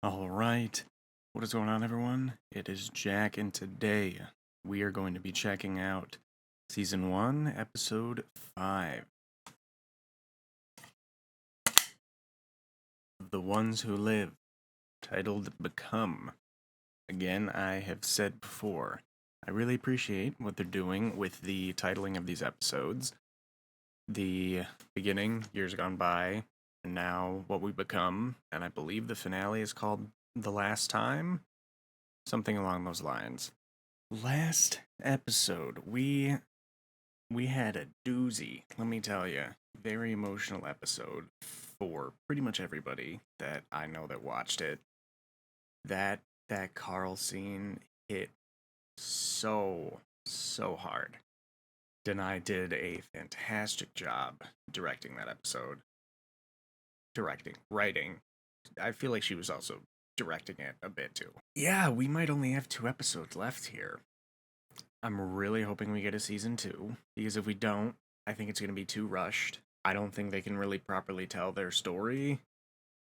All right. What is going on, everyone? It is Jack, and today we are going to be checking out Season 1, Episode 5. The Ones Who Live, titled Become. Again, I have said before, I really appreciate what they're doing with the titling of these episodes. The beginning, Years Gone By, and now What We Become, and I believe the finale is called The Last Time? Something along those lines. Last episode, we had a doozy, let me tell you. Very emotional episode for pretty much everybody that I know that watched it. That Carl scene hit so hard. Denai did a fantastic job directing that episode. Writing. I feel like she was also directing it a bit too. Yeah, we might only have 2 episodes left here. I'm really hoping we get a season 2, because if we don't, I think it's going to be too rushed. I don't think they can really properly tell their story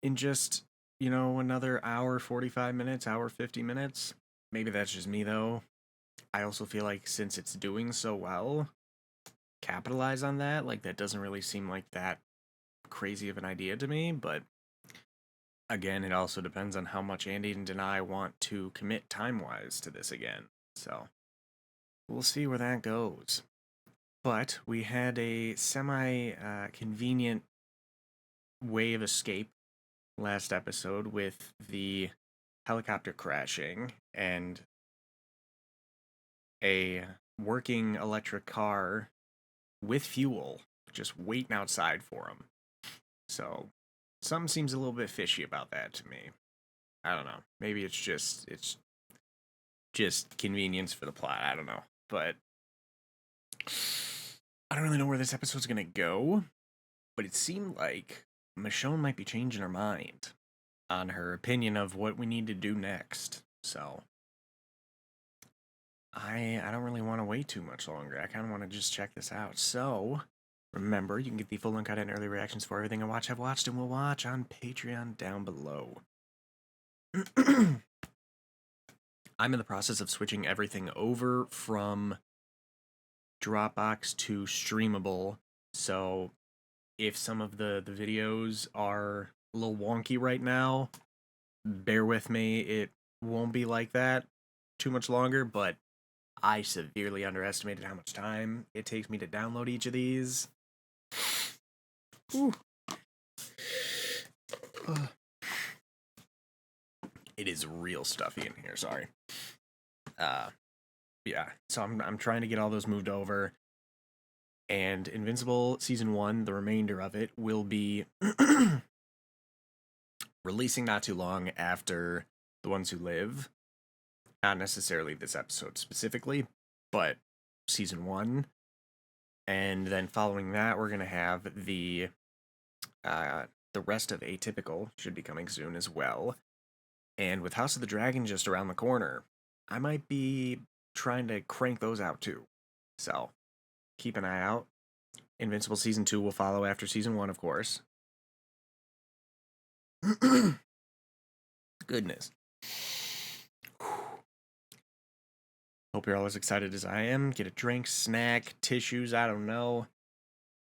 in just, another hour 45 minutes, hour 50 minutes. Maybe that's just me though. I also feel like since it's doing so well, capitalize on that. Like, that doesn't really seem like that crazy of an idea to me, but again, it also depends on how much Andy and Denai want to commit time-wise to this again. So, we'll see where that goes. But we had a semi-convenient way of escape last episode with the helicopter crashing and a working electric car with fuel just waiting outside for him. So, something seems a little bit fishy about that to me. I don't know. Maybe it's just convenience for the plot. I don't know. But I don't really know where this episode's gonna go. But it seemed like Michonne might be changing her mind on her opinion of what we need to do next. So I don't really want to wait too much longer. I kind of want to just check this out. So remember, you can get the full uncut and early reactions for everything I watch, have watched, and will watch on Patreon down below. I'm in the process of switching everything over from Dropbox to Streamable. So if some of the videos are a little wonky right now, bear with me. It won't be like that too much longer, but I severely underestimated how much time it takes me to download each of these. It is real stuffy in here, sorry. Yeah, so I'm trying to get all those moved over. And Invincible Season 1, the remainder of it, will be releasing not too long after The Ones Who Live. Not necessarily this episode specifically, but Season 1. And then following that, we're going to have the rest of Atypical should be coming soon as well. And with House of the Dragon just around the corner, I might be trying to crank those out too. So, keep an eye out. Invincible Season 2 will follow after Season 1, of course. Goodness. Hope you're all as excited as I am. Get a drink, snack, tissues, I don't know.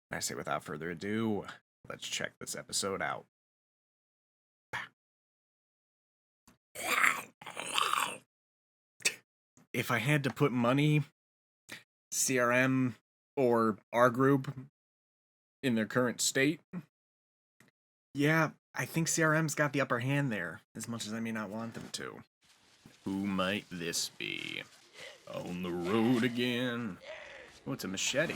And I say without further ado, let's check this episode out. If I had to put money, CRM or our group in their current state, yeah, I think CRM's got the upper hand there, as much as I may not want them to. Who might this be? On the road again? Oh, it's a machete.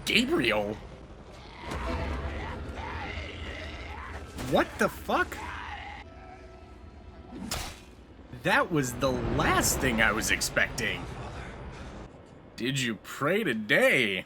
Gabriel? What the fuck? That was the last thing I was expecting. Did you pray today?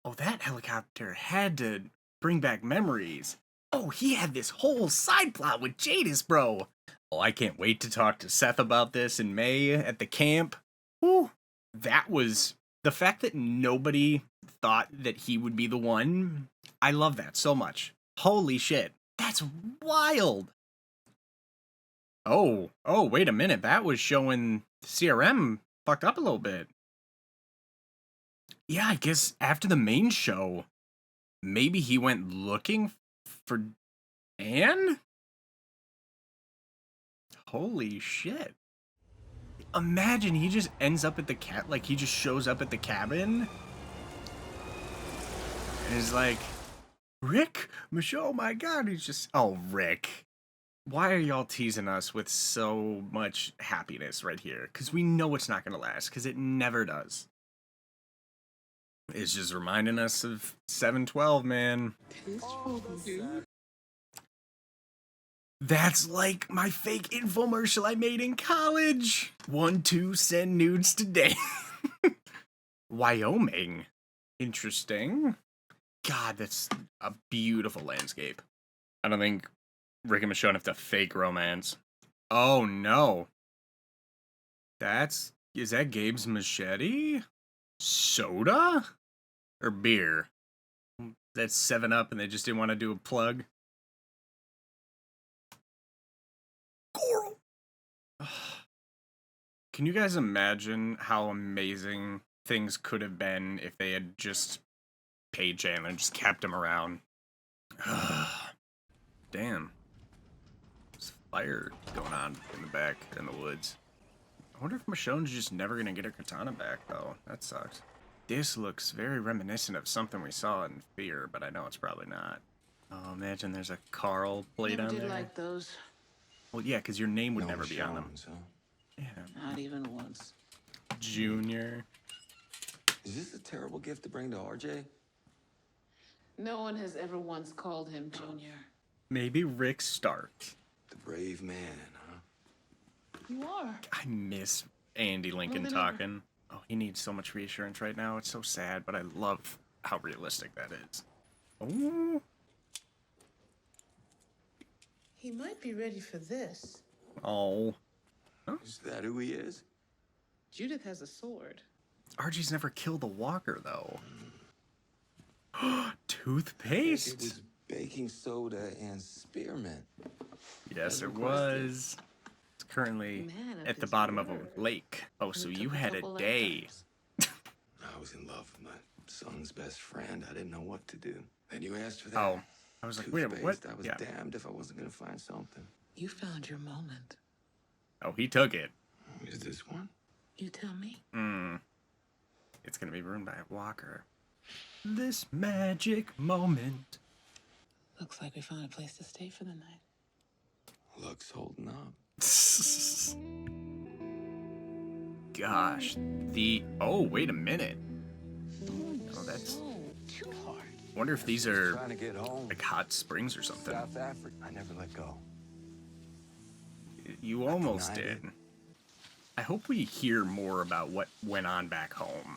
Oh, that helicopter had to bring back memories. Oh, he had this whole side plot with Jadis, bro. Oh, I can't wait to talk to Seth about this in May at the camp. Whew, that was The fact that nobody thought that he would be the one, I love that so much. Holy shit. That's wild. Oh, wait a minute. That was showing CRM fucked up a little bit. Yeah, I guess after the main show, maybe he went looking for Anne? Holy shit. Imagine he just ends up at the like he just shows up at the cabin and is like, Rick, Michelle, oh my god, he's just, oh, Rick. Why are y'all teasing us with so much happiness right here? Because we know it's not going to last, because it never does. It's just reminding us of 7/12, man. That's like my fake infomercial I made in college. 1, 2, send nudes today. Wyoming. Interesting. God, that's a beautiful landscape. I don't think Rick and Michonne have to fake romance. Oh no. Is that Gabe's machete? Soda? Or beer? That's 7-Up and they just didn't want to do a plug. Coral! Can you guys imagine how amazing things could have been if they had just paid Chandler and just kept him around? Damn. There's fire going on in the back in the woods. I wonder if Michonne's just never gonna get her katana back, though. That sucks. This looks very reminiscent of something we saw in Fear, but I know it's probably not. Oh, imagine there's a Carl plate on there. Like those. Well, yeah, because your name would never be on them. Huh? Yeah. Not even once. Junior. Is this a terrible gift to bring to RJ? No one has ever once called him Junior. Maybe Rick Stark. The brave man, huh? You are. I miss Andy Lincoln talking. Oh, he needs so much reassurance right now. It's so sad, but I love how realistic that is. Oh. He might be ready for this. Oh. Huh? Is that who he is? Judith has a sword. Archie's never killed a walker, though. Toothpaste? It was baking soda and spearmint. Yes, it was. It's currently at the bottom of a lake. Oh, so you had a day. I was in love with my son's best friend. I didn't know what to do. Then you asked for that. Oh, I was like, wait, what? I was damned if I wasn't going to find something. You found your moment. Oh, he took it. Is this one? You tell me. It's going to be ruined by a walker. This magic moment. Looks like we found a place to stay for the night. Luck's holding up. Gosh. Oh, wait a minute. Oh, that's... Too hard. Wonder if these are Trying to get home. like hot springs or something. South Africa. I never let go. You almost did. I hope we hear more about what went on back home.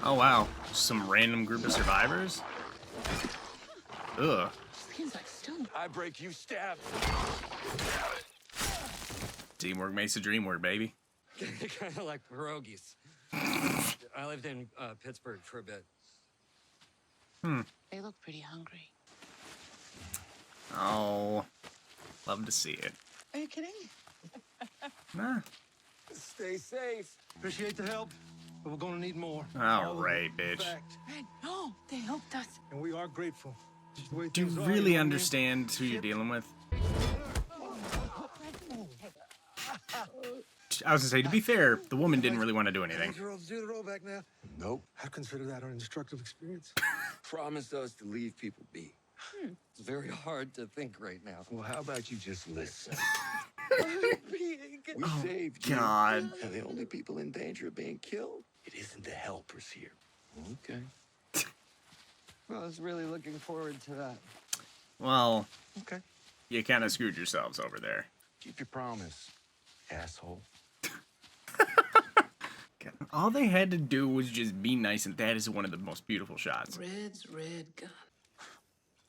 Oh, wow. Some random group of survivors? Ugh. Skin's like stone. I break, you stab. Teamwork makes the dream work, baby. Kind of like pierogies. I lived in Pittsburgh for a bit. They look pretty hungry. Oh, love to see it. Are you kidding? Nah. Stay safe. Appreciate the help, but we're gonna need more. All right, bitch. Fact. Red, no, they helped us. And we are grateful. Just the way Do you things are, really know what I mean? understand who you're dealing with? I was gonna say, to be fair, the woman didn't really want to do anything. Do the rollback now. Nope. I consider that an instructive experience. Promised us to leave people be. It's very hard to think right now. Well, how about you just listen? We Oh, saved you. God. And the only people in danger of being killed, it isn't the helpers here. Okay. I was really looking forward to that. Well, Okay. you kind of screwed yourselves over there. Keep your promise, asshole. All they had to do was just be nice, and that is one of the most beautiful shots. Red's red gun.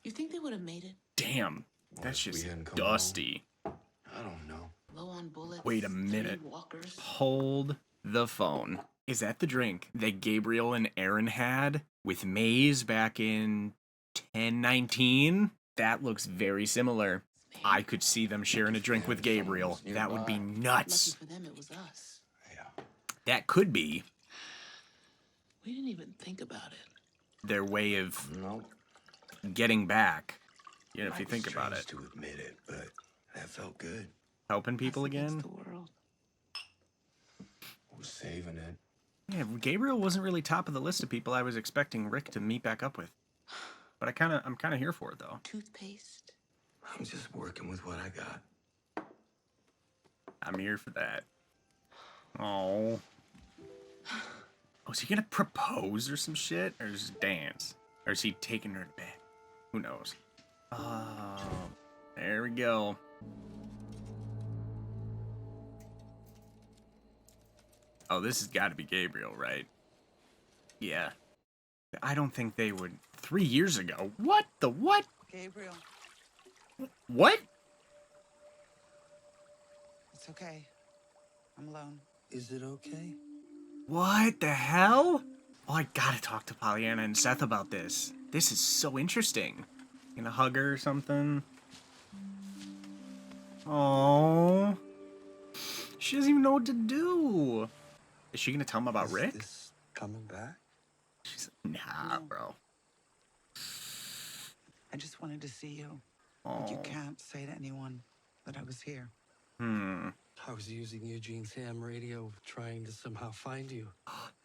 You think they would have made it? Damn, that's if we just hadn't come dusty. I don't know. Low on bullets. Wait a minute. 3 walkers. Hold the phone. Is that the drink that Gabriel and Aaron had with Maze back in 1019? That looks very similar. I could see them sharing a drink with Gabriel. That would be Lucky nuts. for them, it was us. Yeah. That could be We didn't even think about it. their way of No. getting back. You know, if Might you be think about strange it. to admit it, but that felt good. Helping people Us against again. the world. We're saving it. Yeah, Gabriel wasn't really top of the list of people I was expecting Rick to meet back up with. But I'm kind of here for it though. Toothpaste. I'm just working with what I got. I'm here for that. Oh. Oh, is he gonna propose or some shit? Or just dance? Or is he taking her to bed? Who knows? Oh, there we go. Oh, this has got to be Gabriel, right? Yeah. I don't think they would. 3 years ago? What? The what? Gabriel, What? it's okay. I'm alone. Is it okay? What the hell? Oh, I gotta talk to Pollyanna and Seth about this. This is so interesting. Gonna hug her or something? Oh, she doesn't even know what to do. Is she gonna tell him about Is Rick? this coming back? She's nah, No. bro. I just wanted to see you. But you Oh, can't say to anyone that I was here. I was using Eugene's ham radio, trying to somehow find you.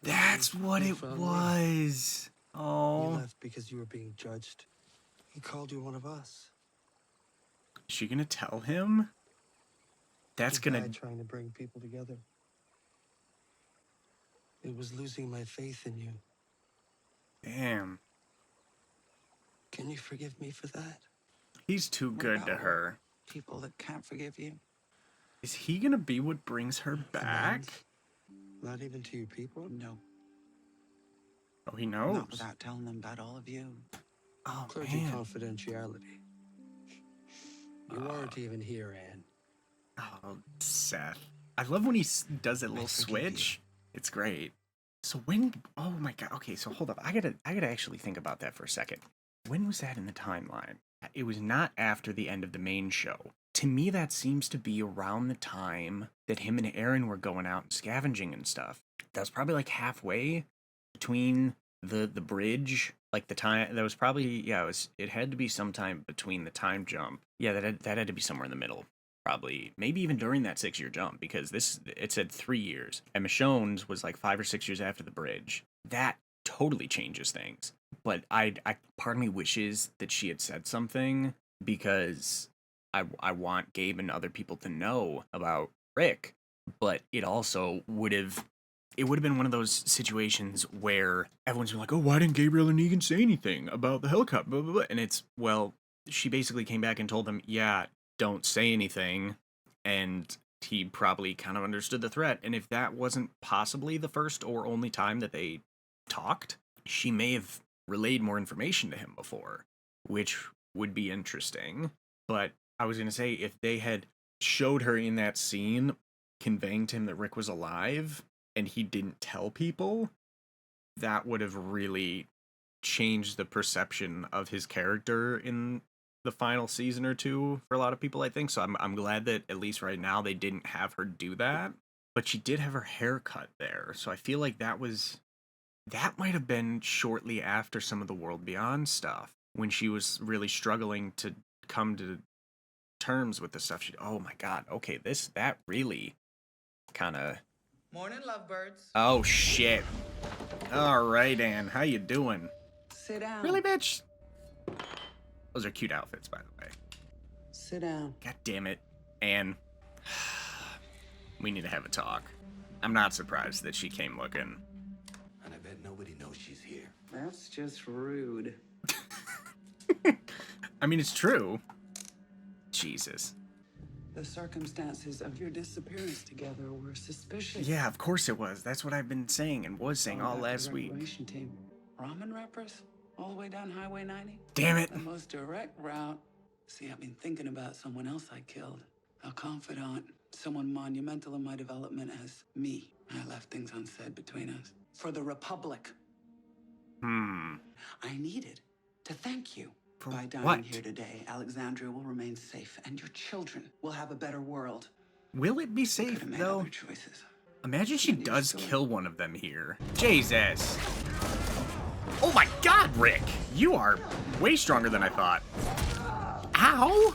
That's what You it found me. was. You Oh, left because you were being judged. He called you one of us. is she gonna tell him? That's He gonna. died trying to bring people together. It was losing my faith in you. Damn. Can you forgive me for that? He's too What good to about her. People that can't forgive you. Is he gonna be what brings her back? Amends? Not even to your people? No, Oh, he not knows. without telling them about all of you. Oh, Clergy man. confidentiality. You aren't even here, Anne. Oh, Seth. I love when he does that little forgive you. switch. It's great. So when? Oh my god. Okay, so hold up. I gotta actually think about that for a second. When was that in the timeline? It was not after the end of the main show. To me, that seems to be around the time that him and Aaron were going out and scavenging and stuff. That was probably like halfway between the bridge, like the time. That was probably it had to be sometime between the time jump. Yeah, that had to be somewhere in the middle. Probably, maybe even during that 6-year jump, because it said 3 years, and Michonne's was like 5 or 6 years after the bridge. That totally changes things. But I part of me wishes that she had said something, because I want Gabe and other people to know about Rick. But it also would have been one of those situations where everyone's been like, oh, why didn't Gabriel and Negan say anything about the helicopter? Blah, blah, blah. And it's, well, she basically came back and told them, yeah, don't say anything. And he probably kind of understood the threat. And if that wasn't possibly the first or only time that they talked, she may have relayed more information to him before, which would be interesting. But I was going to say, if they had showed her in that scene conveying to him that Rick was alive and he didn't tell people, that would have really changed the perception of his character in the final season or two for a lot of people, I think. So I'm glad that at least right now they didn't have her do that. But she did have her hair cut there, so I feel like that might have been shortly after some of the World Beyond stuff, when she was really struggling to come to terms with the stuff. Oh my god, okay, that really kind of... Morning, lovebirds. Oh shit. All right, Ann, how you doing? Sit down. Really, bitch? Those are cute outfits, by the way. Sit down. God damn it, Ann. We need to have a talk. I'm not surprised that she came looking. And I bet nobody knows she's here. That's just rude. I mean, it's true. Jesus. The circumstances of your disappearance together were suspicious. Yeah, of course it was. That's what I've been saying and was saying all Back to last the week. reclamation team. Ramen wrappers? All the way down Highway 90? Damn it. The most direct route. See, I've been thinking about someone else I killed. A confidant. Someone monumental in my development as me. I left things unsaid between us. For the Republic. Hmm. I needed to thank you. For By dying what? here today, Alexandria will remain safe, and your children will have a better world. Will it be Could safe, have made though? other choices. Imagine she End of does story. kill one of them here. Jesus. Oh my god, Rick! You are way stronger than I thought. Ow!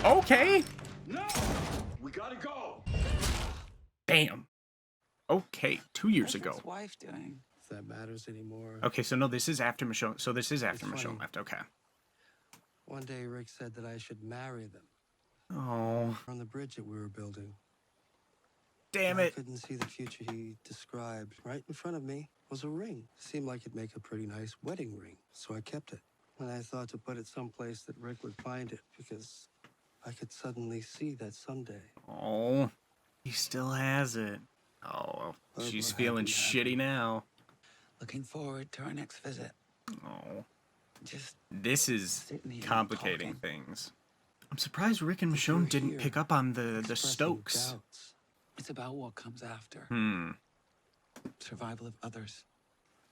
Okay. No! We gotta go! Damn. Okay, 2 years What's ago. his wife doing? If that matters anymore. Okay, so no, this is after Michonne. So this is after It's Michonne funny. left. Okay. One day Rick said that I should marry them Oh, on the bridge that we were building. damn I it. couldn't see the future he described. Right in front of me was a ring. Seemed like it'd make a pretty nice wedding ring, so I kept it. And I thought to put it someplace that Rick would find it, because I could suddenly see that someday. Oh, he still has it. Oh, But she's what feeling happened, shitty happened. now. Looking forward to our next visit. Oh, Just this is sitting here complicating talking. things. I'm surprised Rick and If you're Michonne didn't here pick up on the expressing Stokes. doubts, It's about what comes after. Hmm. Survival of others.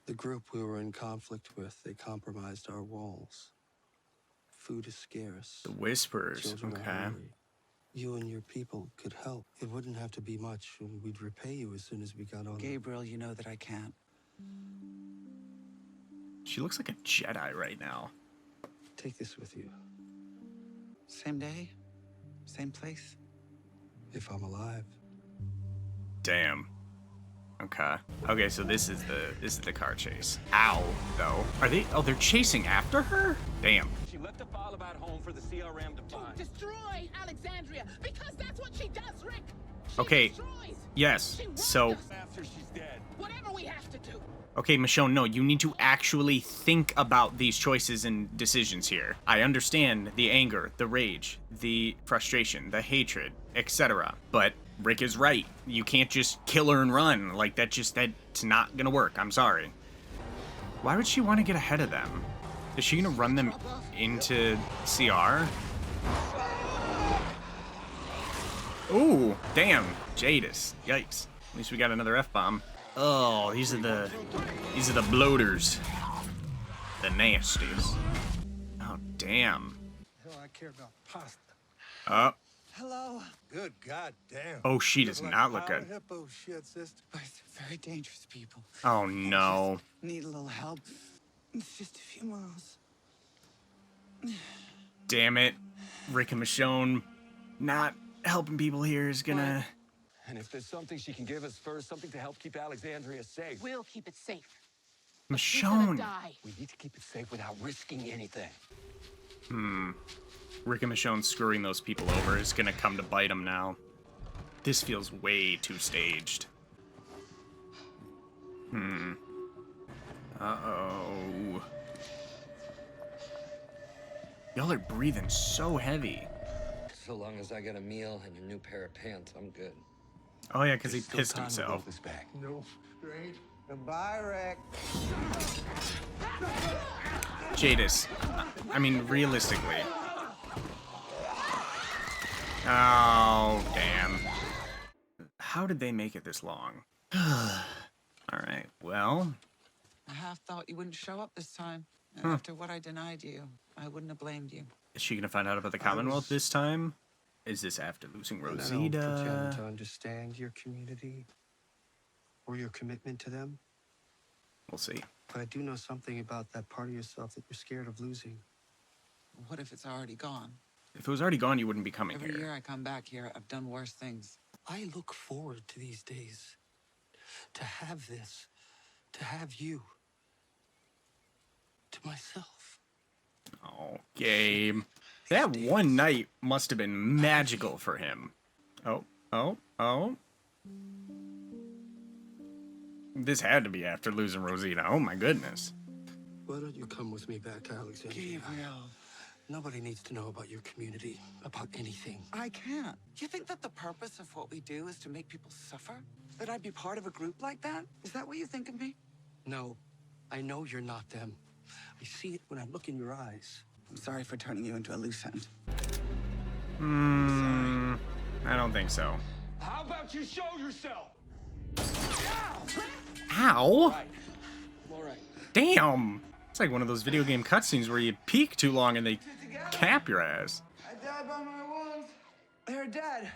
the group we were in conflict with, they compromised our walls. Food is scarce. The Whisperers. Children are Okay. hungry. You and your people could help. It wouldn't have to be much, and we'd repay you as soon as we got on. Gabriel, you know that I can't. She looks like a Jedi right now. Take this with you. Same day, same place. If I'm alive. Damn. Okay. Okay, so this is the car chase. Ow, though. Are they? Oh, they're chasing after her? Damn. She left a file about home for the CRM to find. Destroy Alexandria, because that's what she does, Rick. She Okay. destroys. Yes. She wants So, us. After she's dead. Whatever we have to do. okay, Michonne, no, you need to actually think about these choices and decisions here. I understand the anger, the rage, the frustration, the hatred, etc. But Rick is right. You can't just kill her and run. Like, that's not gonna work. I'm sorry. Why would she want to get ahead of them? Is she gonna run them into CR? Ooh, damn, Jadis. Yikes. At least we got another F-bomb. Oh, these are the bloaters. The nasties. Oh, damn. Hell, I care about pasta. Oh, Hello. Good goddamn. oh, she does not look Pile good. of hippo shit, sister. Both very dangerous people. Oh, no. Need a little help. It's just a few miles. Damn it. Rick and Michonne not helping people here is gonna... And if there's something she can give us first, something to help keep Alexandria safe. We'll keep it safe. She's gonna Michonne. die. We need to keep it safe without risking anything. Rick and Michonne screwing those people over is gonna come to bite them now. This feels way too staged. Uh-oh. Y'all are breathing so heavy. So long as I get a meal and a new pair of pants, I'm good. Oh yeah, because he Still pissed time to himself. roll this back. No, straight. Goodbye, Rick. Jadis. I mean, realistically. Oh, damn. How did they make it this long? Alright, well... I half thought you wouldn't show up this time. And after what I denied you, I wouldn't have blamed you. Is she gonna find out about the Commonwealth this time? Is this after losing And I don't Rosita? pretend to understand your community or your commitment to them, We'll see. but I do know something about that part of yourself that you're scared of losing. What if it's already gone? If it was already gone, you wouldn't be coming Every here. year I come back here, I've done worse things. I look forward to these days, to have this, to have you, to myself. Oh, Gabe. That one night must have been magical for him. Oh. This had to be after losing Rosita. Oh my goodness. Why don't you come with me back to Alexandria? Gabriel, Nobody needs to know about your community, about anything. I can't. You think that the purpose of what we do is to make people suffer? That I'd be part of a group like that? Is that what you think of me? No, I know you're not them. I see it when I look in your eyes. I'm sorry for turning you into a loose end. I don't think so. How about you show yourself? Ow! Right. All right. Damn! It's like one of those video game cutscenes where you peek too long and they cap your ass. I died by my wounds. They're dead.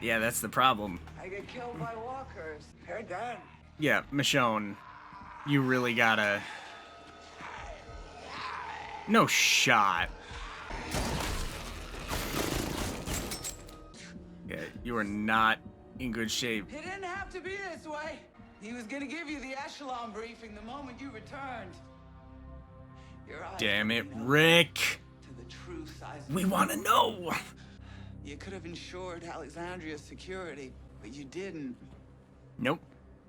Yeah, that's the problem. I get killed by walkers. They're dead. Yeah, Michonne, you really gotta... No shot. Yeah, you are not in good shape. It didn't have to be this way. He was gonna give you the echelon briefing the moment you returned. Your eyes Damn it, opened up Rick. to the true size of We the want to know. You could have ensured Alexandria's security, but you didn't. Nope,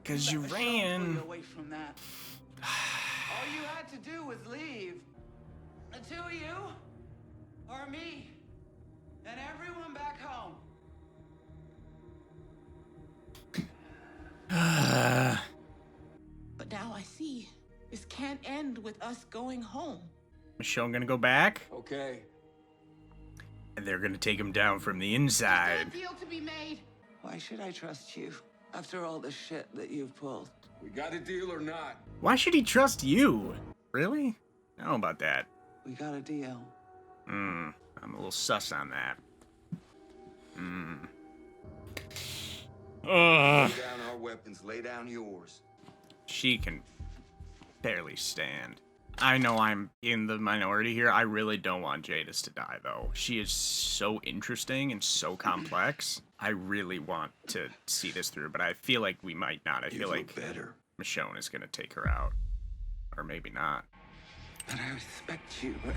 because you Let Michonne pull you ran. away from that. All you had to do was leave. The two of you, or me, and everyone back home. But now I see. This can't end with us going home. Michonne gonna go back, Okay. and they're gonna take him down from the There's inside. a deal to be made. Why should I trust you after all the shit that you've pulled? We got a deal or not? Why should he trust you? Really? I don't know about that. We got a deal. I'm a little sus on that. Ugh. Lay down our weapons. Lay down yours. She can barely stand. I know I'm in the minority here. I really don't want Jadis to die, though. She is so interesting and so complex. I really want to see this through, but I feel like we might not. I You feel look like better. Michonne is going to take her out. Or maybe not. But I respect you, Rick.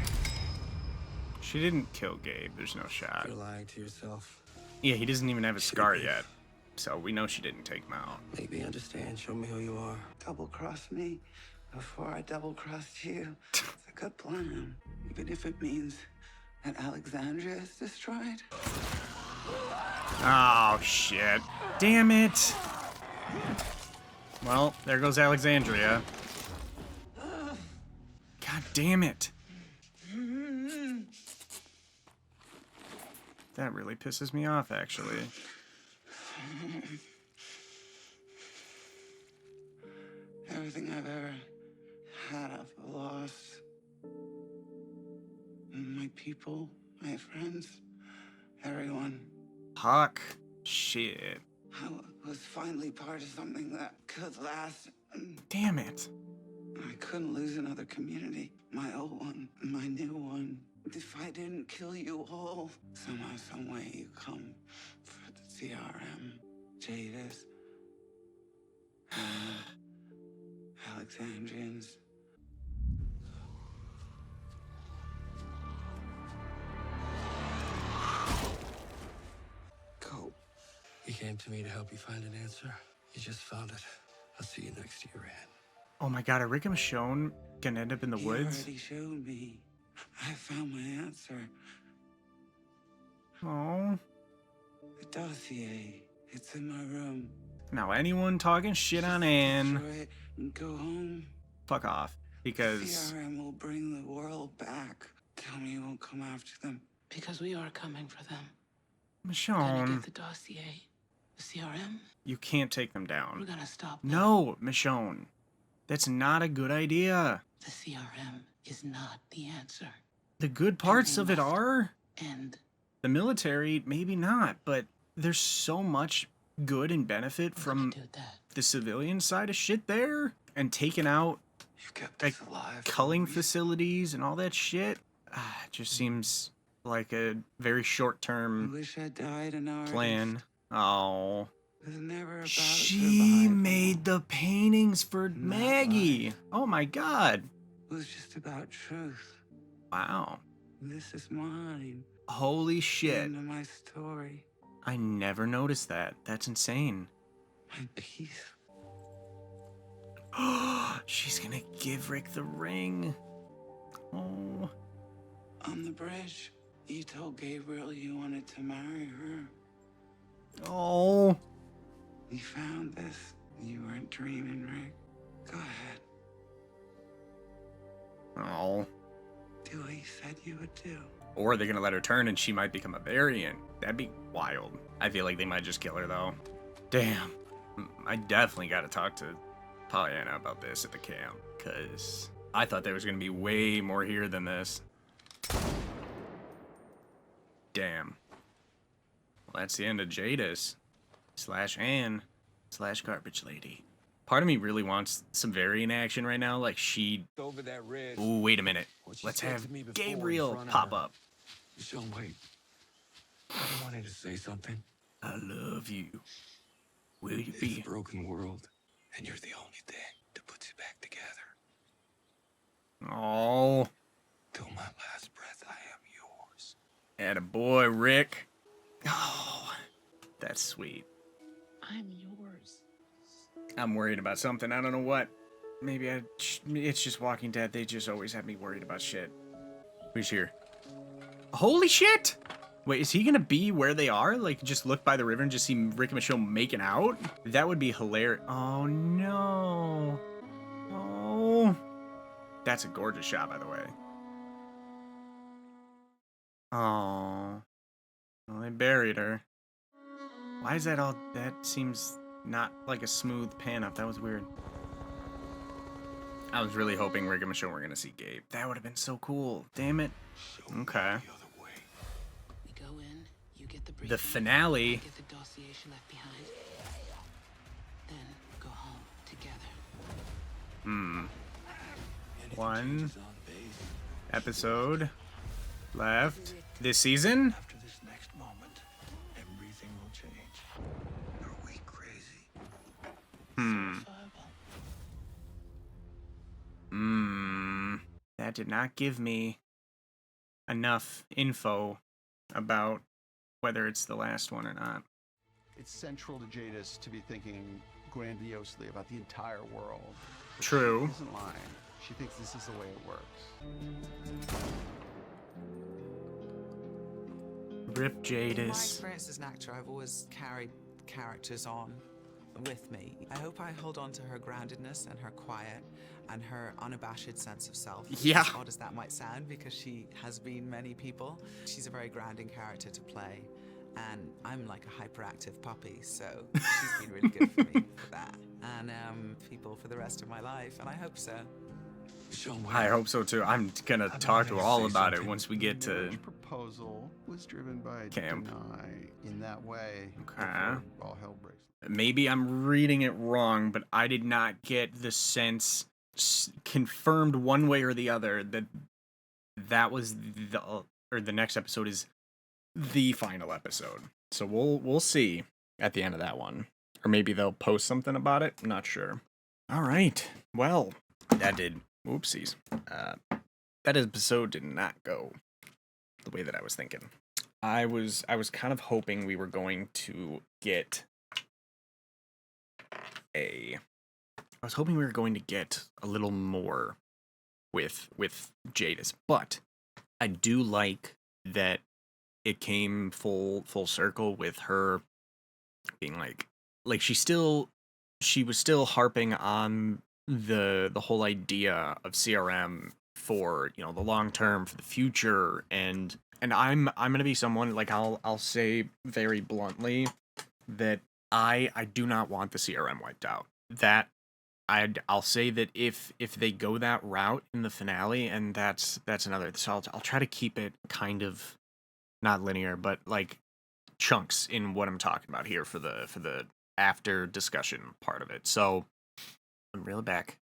She didn't kill Gabe. There's no shot. You're lying to yourself. Yeah, he doesn't even have a scar yet. So we know she didn't take him out. Make me understand. Show me who you are. Double-cross me before I double-crossed you. It's a good plan. Even if it means that Alexandria is destroyed. Oh, shit. Damn it. Well, there goes Alexandria. God damn it. That really pisses me off, actually. Everything I've ever had, I've lost. My people, my friends, everyone. Fuck. Shit. I was finally part of something that could last. Damn it. I couldn't lose another community. My old one, my new one. If I didn't kill you all, somehow, some way you come for the CRM, Jadis, and Alexandrians. Go. You came to me to help you find an answer. You just found it. I'll see you next year, Ann. Oh my god, are Rick and Michonne gonna end up in the You woods? already showed me. I found my answer. Oh. The dossier. It's in my room. Now anyone talking shit on Just Anne, destroy it and go home. fuck off. Because CRM will bring the world back. Tell me you won't come after them. Because we are coming for them. Gonna Michonne, get the dossier. The CRM? you can't take them We're down. gonna stop them. No, Michonne. That's not a good idea. The CRM is not the answer. The good parts of it are. And The military, maybe not, but there's so much good and benefit we're from gonna do that. the civilian side of shit there. And taking out You kept like us alive. culling facilities and all that shit. It just seems like a very I short-term wish I died an artist. plan. Oh. It was never about She survival. made the paintings for Not Maggie. life. Oh my god. It was just about truth. Wow. This is mine. Holy The shit. end of my story. I never noticed that. That's insane. My peace. She's gonna give Rick the ring. Oh. On the bridge, you told Gabriel you wanted to marry her. Oh. You found this. You weren't dreaming, Rick. Go ahead. Oh. Do what you said you would do. Or they're gonna let her turn and she might become a variant. That'd be wild. I feel like they might just kill her though. Damn. I definitely got to talk to Pollyanna about this at the camp, because I thought there was going to be way more here than this. Damn. Well, that's the end of Jadis / Anne / Garbage Lady. Part of me really wants some variant action right now, like she... Over that ridge. Ooh, wait a minute. What she Let's said have to me before in Gabriel front of pop her. up. Michelle, wait. I wanted to say something. I love you. Will you It's be? a broken world, and you're the only thing that puts it back together. Oh, Till my last breath, I am yours. attaboy, Rick. Oh, that's sweet. I'm yours. I'm worried about something. I don't know what. Maybe it's just Walking Dead. They just always have me worried about shit. Who's here? Holy shit! Wait, is he gonna be where they are? Like, just look by the river and just see Rick and Michelle making out? That would be hilarious. Oh, no. Oh. That's a gorgeous shot, by the way. Oh. Well, they buried her. Why is that all... That seems not like a smooth pan up. That was weird. I was really hoping Rick and Michelle were gonna see Gabe. That would have been so cool. Damn it. Okay. The other way. We go in, you get the briefing. The finale. I get the dossier she left behind. Then go home together. Anything One changes on base. episode left this season. After this next moment, everything will change. Are we crazy? That did not give me enough info about whether it's the last one or not. It's central to Jadis to be thinking grandiosely about the entire world. But True. She isn't lying. She thinks this is the way it works. Rip In my Jadis. experience as an actor, I've always carried characters on with me. I hope I hold on to her groundedness and her quiet and her unabashed sense of self. Yeah. As odd as that might sound, because she has been many people. She's a very grounding character to play. And I'm like a hyperactive puppy, so she's been really good for me for that. And people for the rest of my life, and I hope so. Michelle, wait. I hope so too. I'm gonna talk to her all about it once we get The to... marriage proposal was driven by Camp. deny in that way. Okay. before all hell breaks. Maybe I'm reading it wrong, but I did not get the sense confirmed one way or the other that that was the next episode is the final episode. So we'll see at the end of that one, or maybe they'll post something about it. I'm not sure. All right. Well, that did. Whoopsies. That episode did not go the way that I was thinking. I was kind of hoping we were going to get I was hoping we were going to get a little more with Jadis, but I do like that it came full circle with her being like she was still harping on the whole idea of CRM for, you know, the long term, for the future, and I'm gonna be someone, like, I'll say very bluntly that I do not want the CRM wiped out. That I'll say that if they go that route in the finale, and that's another, so I'll try to keep it kind of not linear, but like chunks in what I'm talking about here for the after discussion part of it. So I'm really back.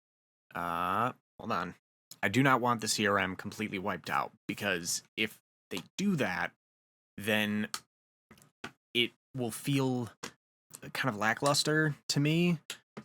Hold on. I do not want the CRM completely wiped out, because if they do that, then it will feel kind of lackluster to me.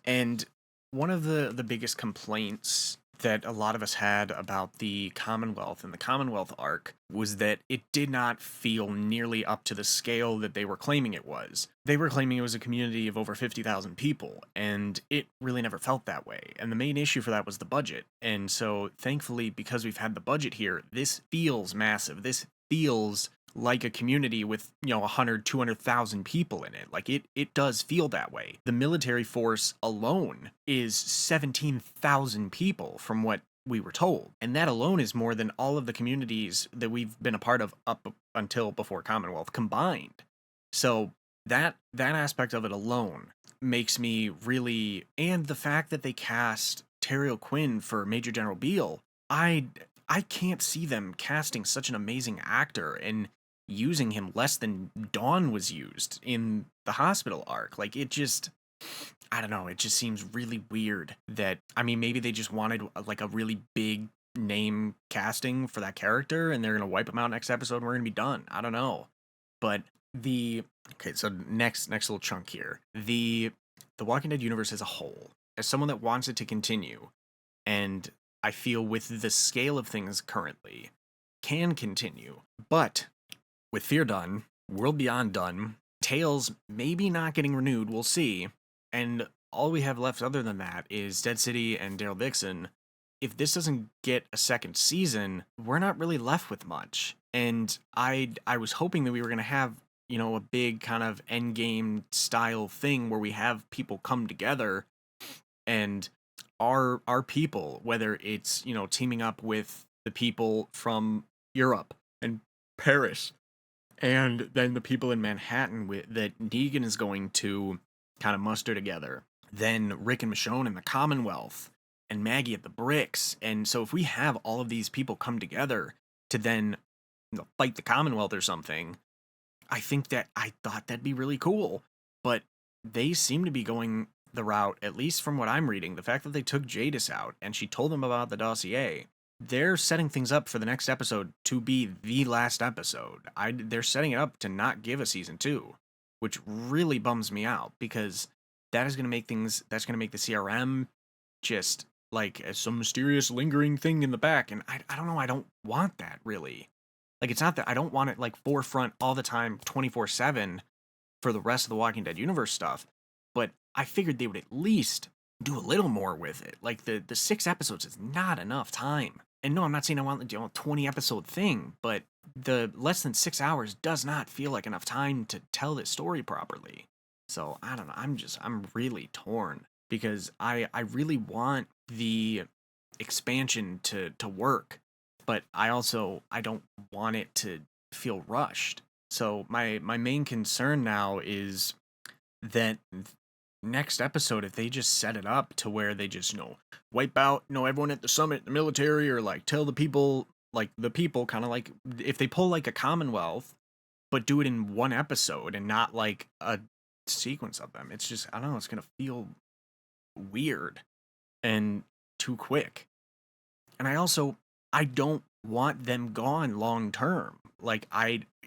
And one of the biggest complaints that a lot of us had about the Commonwealth and the Commonwealth arc was that it did not feel nearly up to the scale that they were claiming it was. They were claiming it was a community of over 50,000 people, and it really never felt that way. And the main issue for that was the budget. And so, thankfully, because we've had the budget here, this feels massive. This feels like a community with, 100, 200,000 people in it. Like, it does feel that way. The military force alone is 17,000 people from what we were told. And that alone is more than all of the communities that we've been a part of up until before Commonwealth combined. So that aspect of it alone makes me really, and the fact that they cast Terry O'Quinn for Major General Beale, I can't see them casting such an amazing actor and using him less than Dawn was used in the hospital arc. Like, it just, I don't know, it just seems really weird that, I mean, maybe they just wanted like a really big name casting for that character and they're gonna wipe him out next episode and we're gonna be done. I don't know. But the okay, so next little chunk here. The Walking Dead universe as a whole, as someone that wants it to continue, and I feel with the scale of things currently, can continue. But with Fear done, World Beyond done, Tales maybe not getting renewed, we'll see. And all we have left other than that is Dead City and Daryl Dixon. If this doesn't get a second season, we're not really left with much. And I was hoping that we were going to have, you know, a big kind of end game style thing where we have people come together and our people, whether it's, you know, teaming up with the people from Europe and Paris and then the people in Manhattan that Negan is going to kind of muster together. Then Rick and Michonne in the Commonwealth and Maggie at the Bricks. And so if we have all of these people come together to then, you know, fight the Commonwealth or something, I thought that'd be really cool. But they seem to be going the route, at least from what I'm reading, the fact that they took Jadis out and she told them about the dossier, they're setting things up for the next episode to be the last episode. They're setting it up to not give a season 2, which really bums me out because that's going to make the CRM just like as some mysterious lingering thing in the back. And I don't know. I don't want that really. Like, it's not that I don't want it like forefront all the time, 24/7 for the rest of the Walking Dead universe stuff. But I figured they would at least do a little more with it. Like the 6 episodes is not enough time. And no, I'm not saying I want to do a 20 episode thing, but the less than 6 hours does not feel like enough time to tell this story properly. So I don't know. I'm really torn because I really want the expansion to work, but I don't want it to feel rushed. So my main concern now is that next episode, if they just set it up to where they just, you know, wipe out, you know, everyone at the summit, the military, or like tell the people kind of like if they pull like a Commonwealth, but do it in one episode and not like a sequence of them, it's just, I don't know, it's gonna feel weird and too quick. And I don't want them gone long term. Like,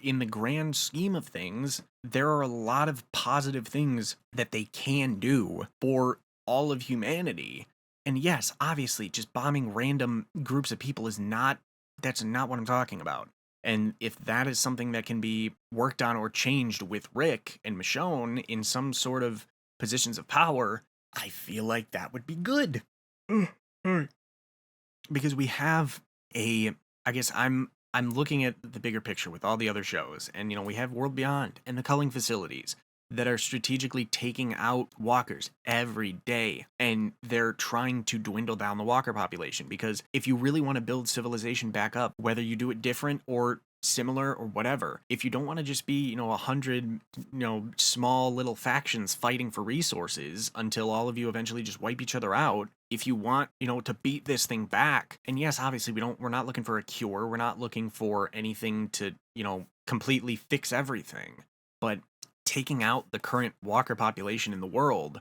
in the grand scheme of things, there are a lot of positive things that they can do for all of humanity. And yes, obviously, just bombing random groups of people that's not what I'm talking about. And if that is something that can be worked on or changed with Rick and Michonne in some sort of positions of power, I feel like that would be good. Because we have I guess I'm looking at the bigger picture with all the other shows, and you know, we have World Beyond and the culling facilities that are strategically taking out walkers every day, and they're trying to dwindle down the walker population, because if you really want to build civilization back up, whether you do it different or similar or whatever, if you don't want to just be, you know, 100, you know, small little factions fighting for resources until all of you eventually just wipe each other out, if you want, you know, to beat this thing back, and yes, obviously we're not looking for a cure, we're not looking for anything to, you know, completely fix everything, but taking out the current walker population in the world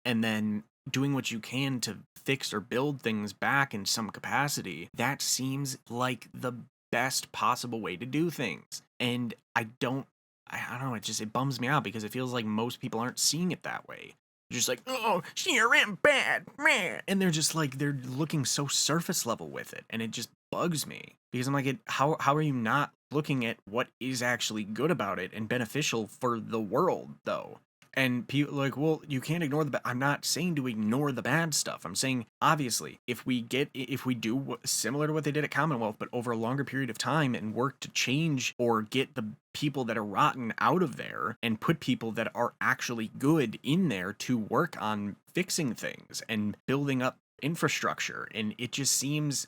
and then doing what you can to fix or build things back in some capacity, that seems like the best possible way to do things. And I don't know, it bums me out because it feels like most people aren't seeing it that way. They're just like, oh, CRM bad, man. And they're just like, they're looking so surface level with it. And it just bugs me because I'm like, how are you not looking at what is actually good about it and beneficial for the world, though? And people like, well, you can't ignore I'm not saying to ignore the bad stuff. I'm saying, obviously, if we do similar to what they did at Commonwealth, but over a longer period of time and work to change or get the people that are rotten out of there and put people that are actually good in there to work on fixing things and building up infrastructure. And it just seems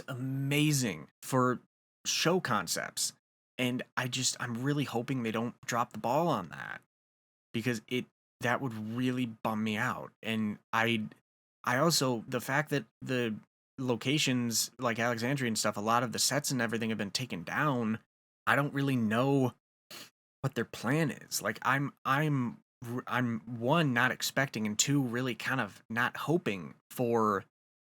amazing for show concepts. And I'm really hoping they don't drop the ball on that. because that would really bum me out. And I also, the fact that the locations like Alexandria and stuff, a lot of the sets and everything have been taken down. I don't really know what their plan is. Like I'm one, not expecting, and two, really kind of not hoping for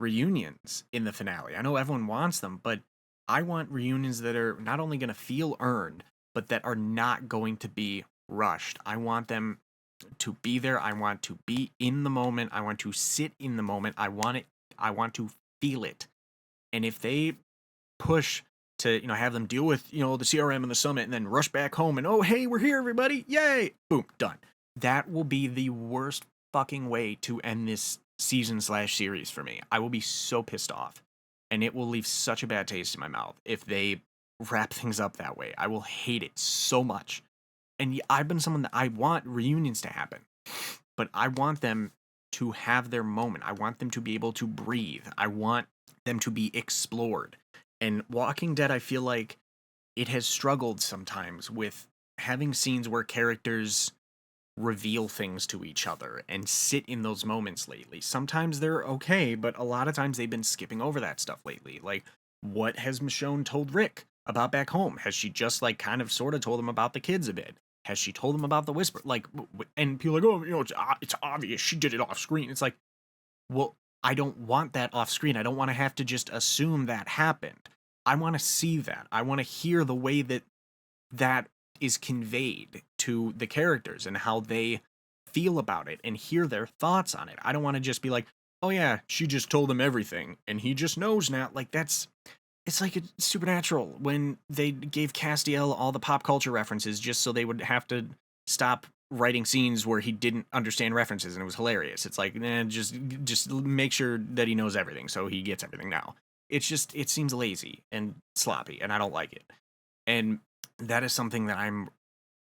reunions in the finale. I know everyone wants them, but I want reunions that are not only going to feel earned, but that are not going to be rushed. I want them to be there. I want to be in the moment. I want to sit in the moment. I want it. I want to feel it. And if they push to, have them deal with, the CRM and the summit and then rush back home and, oh, hey, we're here, everybody. Yay. Boom. Done. That will be the worst fucking way to end this season/series for me. I will be so pissed off. And it will leave such a bad taste in my mouth if they wrap things up that way. I will hate it so much. And I've been someone that I want reunions to happen, but I want them to have their moment. I want them to be able to breathe. I want them to be explored. And Walking Dead, I feel like it has struggled sometimes with having scenes where characters reveal things to each other and sit in those moments lately. Sometimes they're okay, but a lot of times they've been skipping over that stuff lately. Like, what has Michonne told Rick about back home? Has she just like kind of sort of told him about the kids a bit? Has she told him about the whisper? Like, and people are like, oh, it's obvious she did it off screen. It's like, well, I don't want that off screen. I don't want to have to just assume that happened. I want to see that. I want to hear the way that is conveyed to the characters and how they feel about it and hear their thoughts on it. I don't want to just be like, oh yeah, she just told him everything and he just knows now. Like, it's like Supernatural when they gave Castiel all the pop culture references just so they would have to stop writing scenes where he didn't understand references, and it was hilarious. It's like, just make sure that he knows everything so he gets everything now. It seems lazy and sloppy, and I don't like it. And that is something that I'm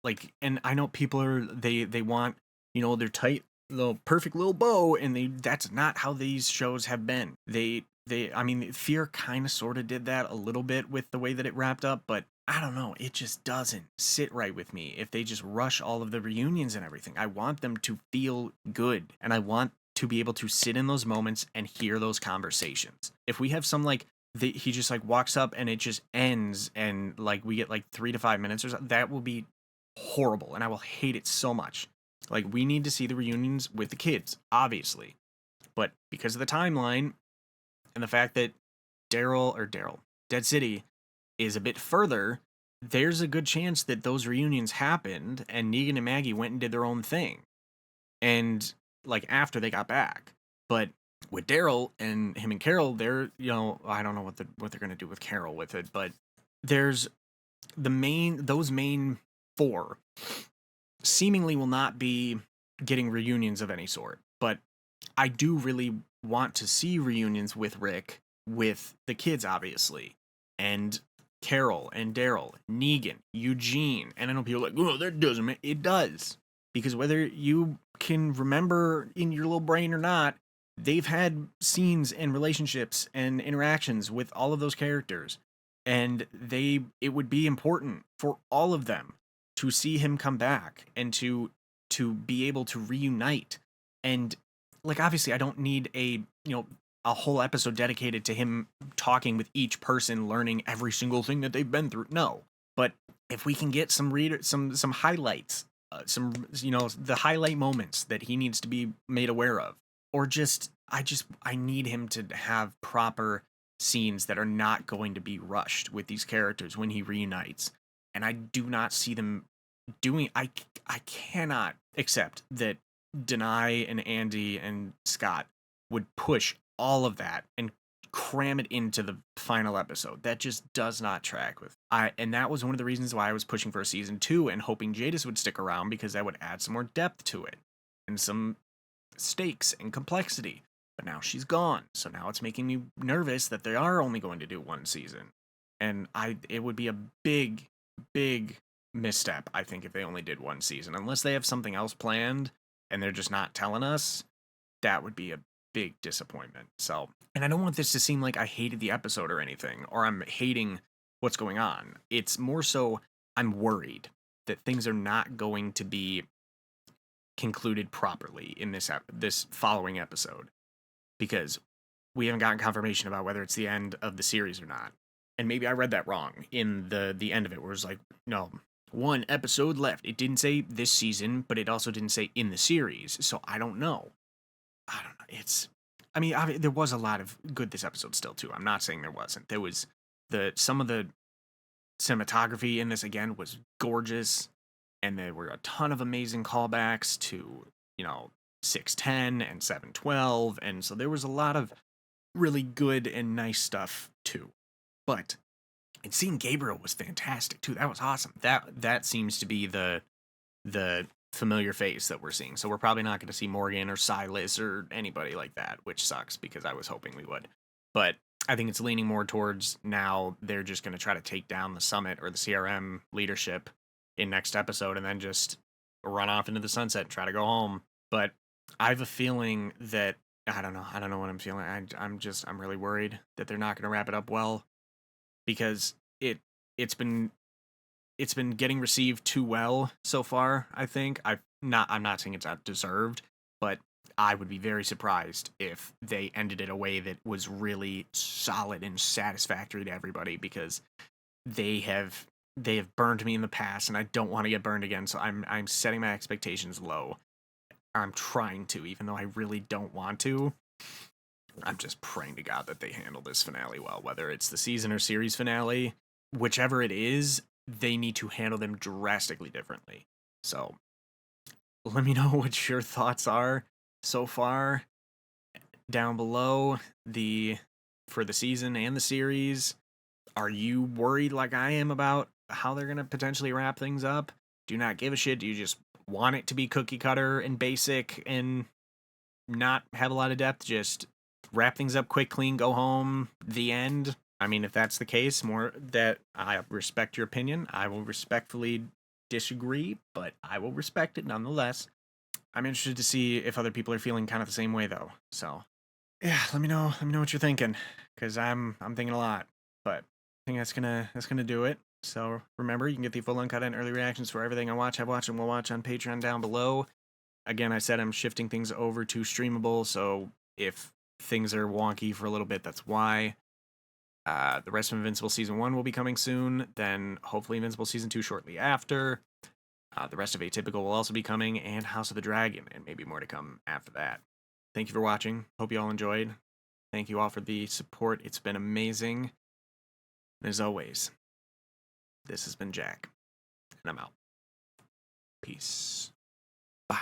like, and I know people they want, their tight little perfect little bow, and that's not how these shows have been. I mean, Fear kind of sort of did that a little bit with the way that it wrapped up, but I don't know, it just doesn't sit right with me if they just rush all of the reunions and everything. I want them to feel good, and I want to be able to sit in those moments and hear those conversations. If we have some like he just like walks up and it just ends and like we get like 3 to 5 minutes or something, that will be horrible and I will hate it so much. Like, we need to see the reunions with the kids, obviously, but because of the timeline and the fact that Dead City is a bit further, there's a good chance that those reunions happened and Negan and Maggie went and did their own thing, and like after they got back. But with Daryl and him and Carol, they're, I don't know what they're gonna do with Carol with it, but there's those main 4 seemingly will not be getting reunions of any sort. But I do really want to see reunions with Rick, with the kids, obviously, and Carol and Daryl, Negan, Eugene. And I know people are like, oh, that doesn't make it does. Because whether you can remember in your little brain or not, they've had scenes and relationships and interactions with all of those characters. And it would be important for all of them to see him come back and to be able to reunite. And like, obviously I don't need a whole episode dedicated to him talking with each person, learning every single thing that they've been through. No, but if we can get some highlights, the highlight moments that he needs to be made aware of, or I need him to have proper scenes that are not going to be rushed with these characters when he reunites. And I do not see them doing. I cannot accept that Denai and Andy and Scott would push all of that and cram it into the final episode. That just does not track with. And that was one of the reasons why I was pushing for a season 2 and hoping Jadis would stick around, because that would add some more depth to it and some stakes and complexity. But now she's gone, so now it's making me nervous that they are only going to do 1 season. And it would be a big misstep, I think, if they only did 1 season. Unless they have something else planned and they're just not telling us, that would be a big disappointment. So, and I don't want this to seem like I hated the episode or anything, or I'm hating what's going on. It's more so I'm worried that things are not going to be concluded properly in this following episode, because we haven't gotten confirmation about whether it's the end of the series or not. And maybe I read that wrong in the end of it, where it's like, no, 1 episode left. It didn't say this season, but it also didn't say in the series. So I don't know. There was a lot of good this episode still too. I'm not saying there wasn't. There was some of the cinematography in this again was gorgeous, and there were a ton of amazing callbacks to 610 and 712, and so there was a lot of really good and nice stuff too. But and seeing Gabriel was fantastic too. That was awesome. That seems to be the familiar face that we're seeing. So we're probably not going to see Morgan or Silas or anybody like that, which sucks because I was hoping we would. But I think it's leaning more towards now they're just going to try to take down the summit or the CRM leadership in next episode and then just run off into the sunset and try to go home. But I have a feeling that I don't know what I'm feeling. I'm really worried that they're not going to wrap it up well, because it's been getting received too well so far. I think I'm not saying it's not deserved, but I would be very surprised if they ended it a way that was really solid and satisfactory to everybody, because they have burned me in the past, and I don't want to get burned again. So I'm setting my expectations low. I'm trying to, even though I really don't want to. I'm just praying to God that they handle this finale well, whether it's the season or series finale, whichever it is, they need to handle them drastically differently. So let me know what your thoughts are so far down below for the season and the series. Are you worried like I am about how they're going to potentially wrap things up? Do you not give a shit? Do you just want it to be cookie cutter and basic and not have a lot of depth? Just wrap things up quick, clean, go home, the end? I mean, if that's the case, more that I respect your opinion. I will respectfully disagree, but I will respect it nonetheless. I'm interested to see if other people are feeling kind of the same way though. So yeah, let me know what you're thinking, because I'm thinking a lot. But I think that's gonna do it. So remember, you can get the full uncut and early reactions for everything I watch, have watched, and will watch on Patreon down below. Again, I said I'm shifting things over to streamable, so if things are wonky for a little bit, that's why. The rest of Invincible Season 1 will be coming soon, then hopefully Invincible Season 2 shortly after. The rest of Atypical will also be coming, and House of the Dragon, and maybe more to come after that. Thank you for watching. Hope you all enjoyed. Thank you all for the support. It's been amazing. And as always, this has been Jack, and I'm out. Peace. Bye.